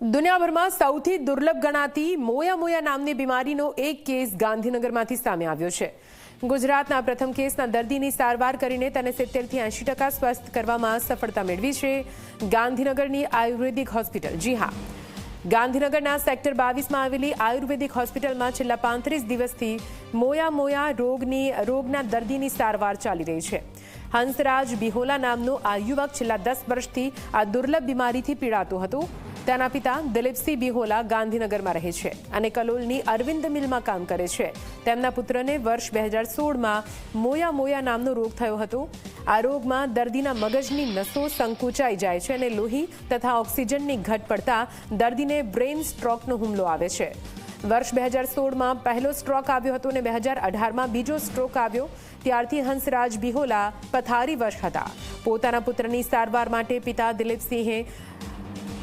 દુનિયાભરમાં સૌથી દુર્લભ ગણાતી મોયા નામની બીમારીનો એક કેસ ગાંધીનગરમાંથી સામે આવ્યો છે। ગુજરાતના પ્રથમ કેસના દર્દીની સારવાર કરીને તેને 70 થી 80% સ્વસ્થ કરવામાં સફળતા મેળવી છે ગાંધીનગરની આયુર્વેદિક હોસ્પિટલ। જી હા, ગાંધીનગરના સેક્ટર 22માં આવેલી આયુર્વેદિક હોસ્પિટલમાં છેલ્લા 35 દિવસથી મોયા રોગના દર્દીની સારવાર ચાલી રહી છે। હંસરાજ બિહોલા નામનો આ યુવક છેલ્લા 10 વર્ષથી આ દુર્લભ બીમારીથી પીડાતો હતો। તેના પિતા દિલીપસિંહ બિહોલા ગાંધીનગરમાં રહે છે અને કલોલની અરવિંદ મિલમાં કામ કરે છે। તેમના પુત્રને વર્ષ 2016માં મોયા નામનો રોગ થયો હતો। આ રોગમાં દર્દીના મગજની નસો સંકોચાઈ જાય છે અને લોહી તથા ઓક્સિજનની ઘટ પડતા દર્દીને બ્રેઇન સ્ટ્રોકનો હુમલો આવે છે। વર્ષ 2016માં પહેલો સ્ટ્રોક આવ્યો હતો અને 2018માં બીજો સ્ટ્રોક આવ્યો। ત્યારથી હંસરાજ બિહોલા પથારીવશ હતા। પોતાના પુત્રની સારવાર માટે પિતા દિલીપસિંહે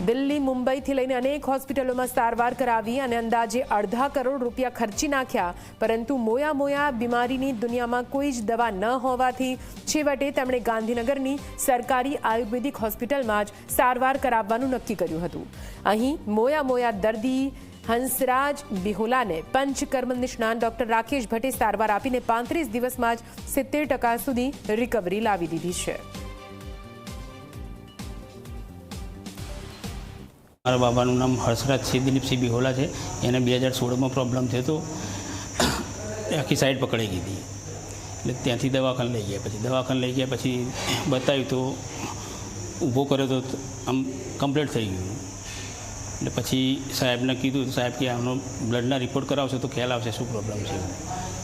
દિલ્હી મુંબઈથી લઈને અનેક હોસ્પિટલોમાં સારવાર કરાવી અને અંદાજે ₹2.5 કરોડ ખર્ચી નાખ્યા, પરંતુ મોયા બીમારીની દુનિયામાં કોઈ જ દવા ન હોવાથી છેવટે તેમણે ગાંધીનગરની સરકારી આયુર્વેદિક હોસ્પિટલમાં જ સારવાર કરાવવાનું નક્કી કર્યું હતું। અહીં મોયા દર્દી હંસરાજ બિહોલાને પંચકર્મ નિષ્ણાત ડોક્ટર રાકેશ ભટ્ટે સારવાર આપીને 35 દિવસમાં જ 70% સુધી રિકવરી લાવી દીધી છે। મારા બાબાનું નામ હર્ષરાજ સિંહ દિલીપસિંહ બિહોલા છે। એને 2016માં પ્રોબ્લેમ થયો તો આખી સાઈડ પકડાઈ ગઈ હતી, એટલે ત્યાંથી દવાખાને લઈ ગયા પછી બતાવ્યું તો ઊભો કર્યો તો આમ કમ્પ્લીટ થઈ ગયું। એટલે પછી સાહેબને કીધું, સાહેબ કે આનો બ્લડના રિપોર્ટ કરાવશે તો ખ્યાલ આવશે શું પ્રોબ્લેમ છે।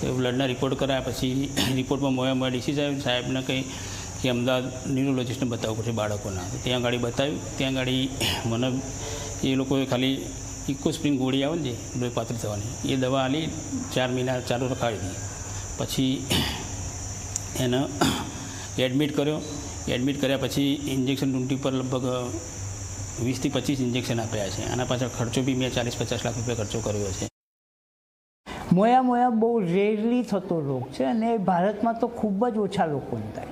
તો બ્લડના રિપોર્ટ કરાવ્યા પછી રિપોર્ટમાં મોયા ડિસીઝ આવ્યું। સાહેબને કંઈ કે અમદાવાદ ન્યુરોલોજીસ્ટને બતાવવું પડશે બાળકોના, ત્યાં ગાડી બતાવ્યું। ત્યાં ગાડી મને એ લોકોએ ખાલી ઇકોસ્પ્રિન ગોળી આવે ને જે લોહી પાતળી થવાની, એ દવા આલી 4 મહિના ચાલુ રખાવી દીધી। પછી એને એડમિટ કર્યો। એડમિટ કર્યા પછી ઇન્જેક્શન ડ્યુટી પર લગભગ 20 થી 25 ઇન્જેક્શન આપ્યા છે। આના પાછળ ખર્ચો બી મેં 40-50 લાખ રૂપિયા ખર્ચો કર્યો છે। મોયા બહુ રેરલી થતો રોગ છે અને ભારતમાં તો ખૂબ જ ઓછા લોકોને થાય।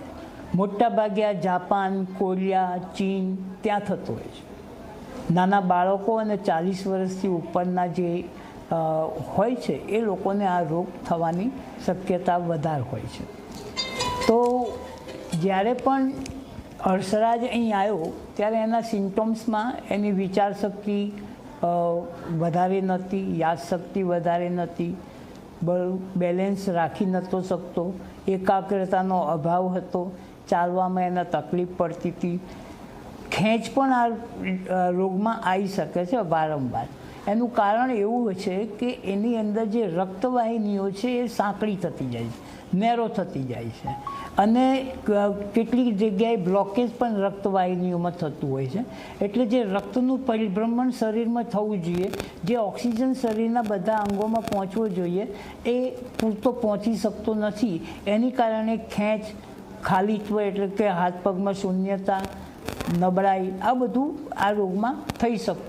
મોટાભાગે આ જાપાન, કોરિયા, ચીન ત્યાં થતો હોય છે। નાના બાળકો અને 40 વર્ષથી ઉપરના જે હોય છે એ લોકોને આ રોગ થવાની શક્યતા વધારે હોય છે। તો જ્યારે પણ હર્ષરાજ અહીં આવ્યો ત્યારે એના સિમ્ટમ્સમાં એની વિચારશક્તિ વધારે નહોતી, યાદશક્તિ વધારે નહોતી, બેલેન્સ રાખી નહોતો શકતો, એકાગ્રતાનો અભાવ હતો, ચાલવામાં એને તકલીફ પડતી હતી। ખેંચ પણ આ રોગમાં આવી શકે છે વારંવાર। એનું કારણ એવું છે કે એની અંદર જે રક્તવાહિનીઓ છે એ સાંકડી થતી જાય છે, નેરો થતી જાય છે અને કેટલીક જગ્યાએ બ્લોકેજ પણ રક્તવાહિનીઓમાં થતું હોય છે। એટલે જે રક્તનું પરિભ્રમણ શરીરમાં થવું જોઈએ, જે ઓક્સિજન શરીરના બધા અંગોમાં પહોંચવો જોઈએ, એ પૂરતો પહોંચી શકતો નથી। એની કારણે ખેંચ, ખાલીત્વ એટલે કે હાથ પગમાં શૂન્યતા, નબળાઈ, આ બધું આ રોગમાં થઈ શકતું